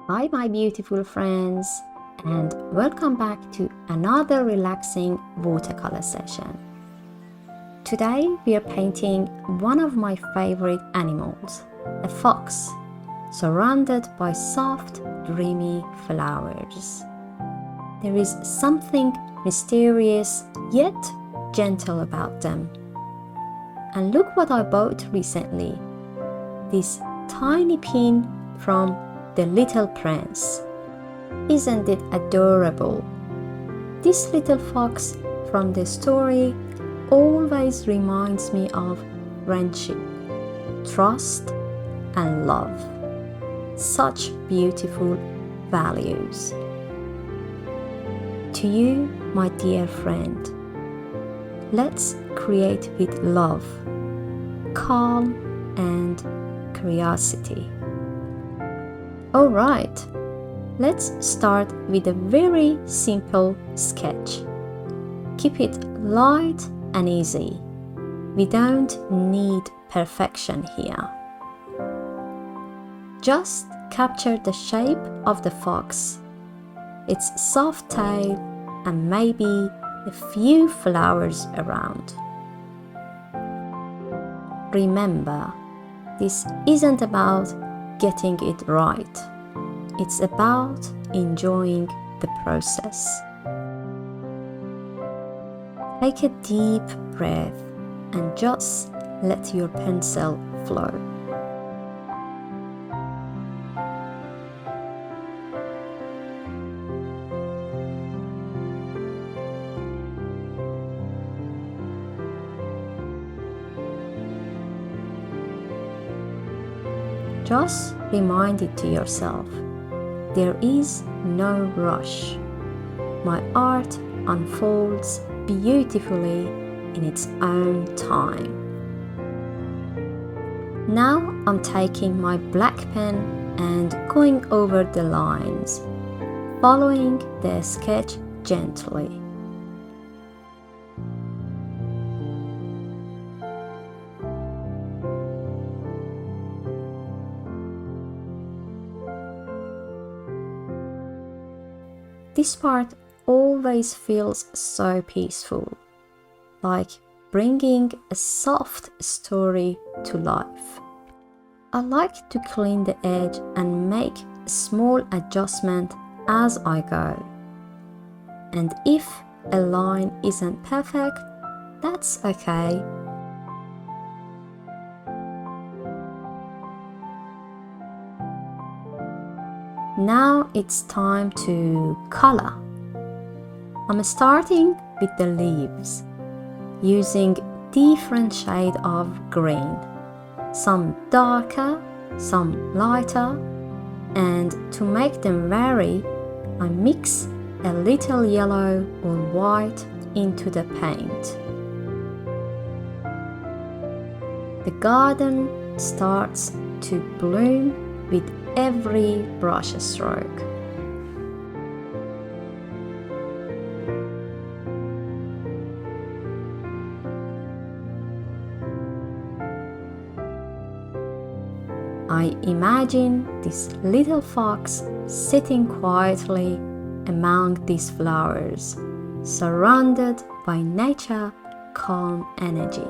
Hi, my beautiful friends, and welcome back to another relaxing watercolor session. Today we are painting one of my favorite animals, a fox, surrounded by soft, dreamy flowers. There is something mysterious yet gentle about them. And look what I bought recently, this tiny pin from The Little Prince. Isn't it adorable? This little fox from the story always reminds me of friendship, trust, and love. Such beautiful values. To you, my dear friend, let's create with love, calm, and curiosity. Alright, let's start with a very simple sketch. Keep it light and easy. We don't need perfection here. Just capture the shape of the fox, its soft tail, and maybe a few flowers around. Remember, this isn't about getting it right. It's about enjoying the process. Take a deep breath and just let your pencil flow. Just remind it to yourself, there is no rush. My art unfolds beautifully in its own time. Now I'm taking my black pen and going over the lines, following the sketch gently. This part always feels so peaceful, like bringing a soft story to life. I like to clean the edge and make a small adjustment as I go. And if a line isn't perfect, that's okay. Now it's time to color. I'm starting with the leaves, using different shades of green, some darker, some lighter, and to make them vary, I mix a little yellow or white into the paint. The garden starts to bloom with every brush stroke. I imagine this little fox sitting quietly among these flowers, surrounded by nature's calm energy.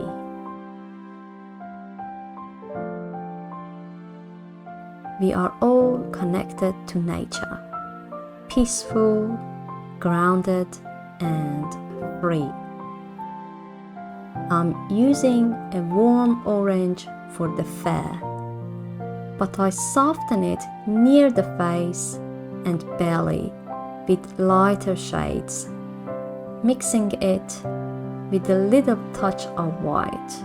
We are all connected to nature, peaceful, grounded, and free. I'm using a warm orange for the fur, but I soften it near the face and belly with lighter shades, mixing it with a little touch of white.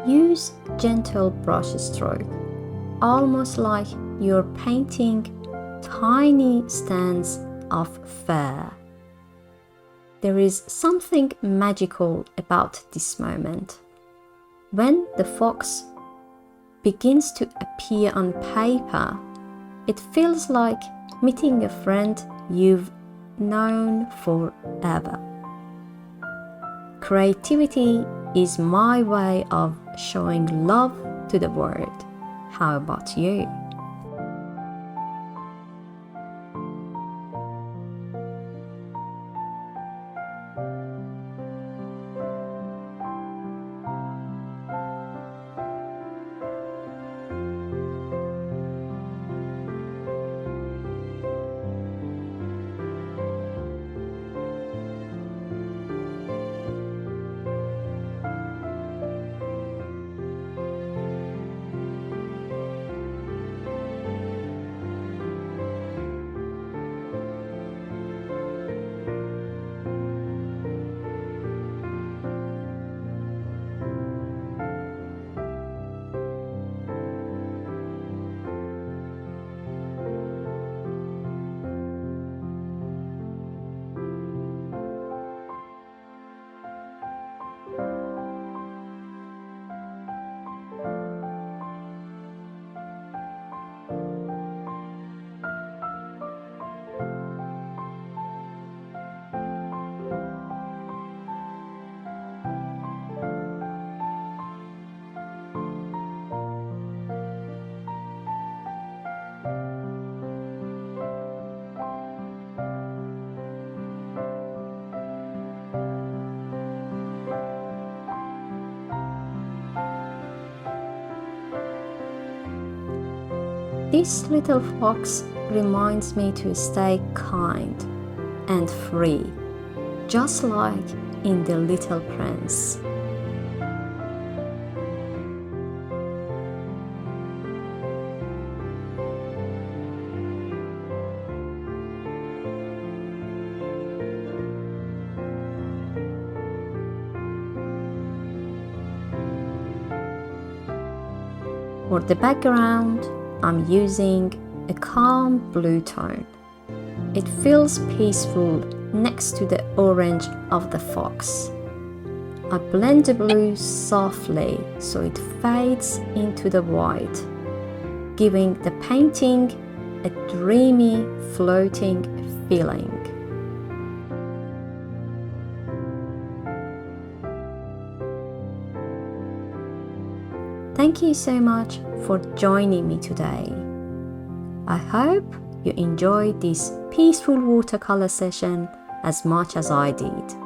Use gentle brush stroke, almost like you're painting tiny strands of fur. There is something magical about this moment. When the fox begins to appear on paper, it feels like meeting a friend you've known forever. Creativity is my way of showing love to the world. How about you? This little fox reminds me to stay kind and free, just like in The Little Prince. For the background, I'm using a calm blue tone. It feels peaceful next to the orange of the fox. I blend the blue softly so it fades into the white, giving the painting a dreamy, floating feeling. Thank you so much for joining me today. I hope you enjoyed this peaceful watercolor session as much as I did.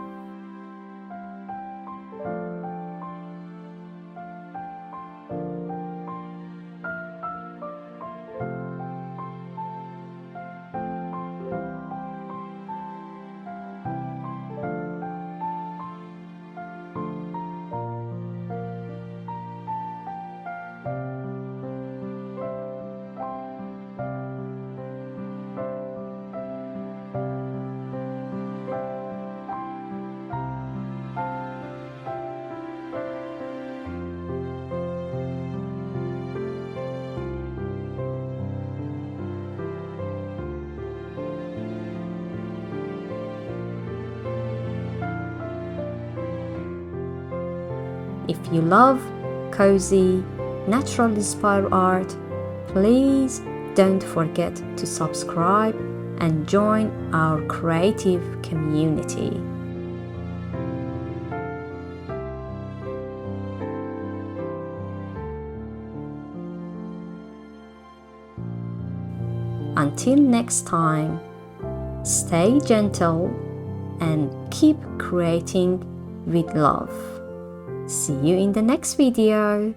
If you love cozy, natural inspired art, please don't forget to subscribe and join our creative community. Until next time, stay gentle and keep creating with love. See you in the next video.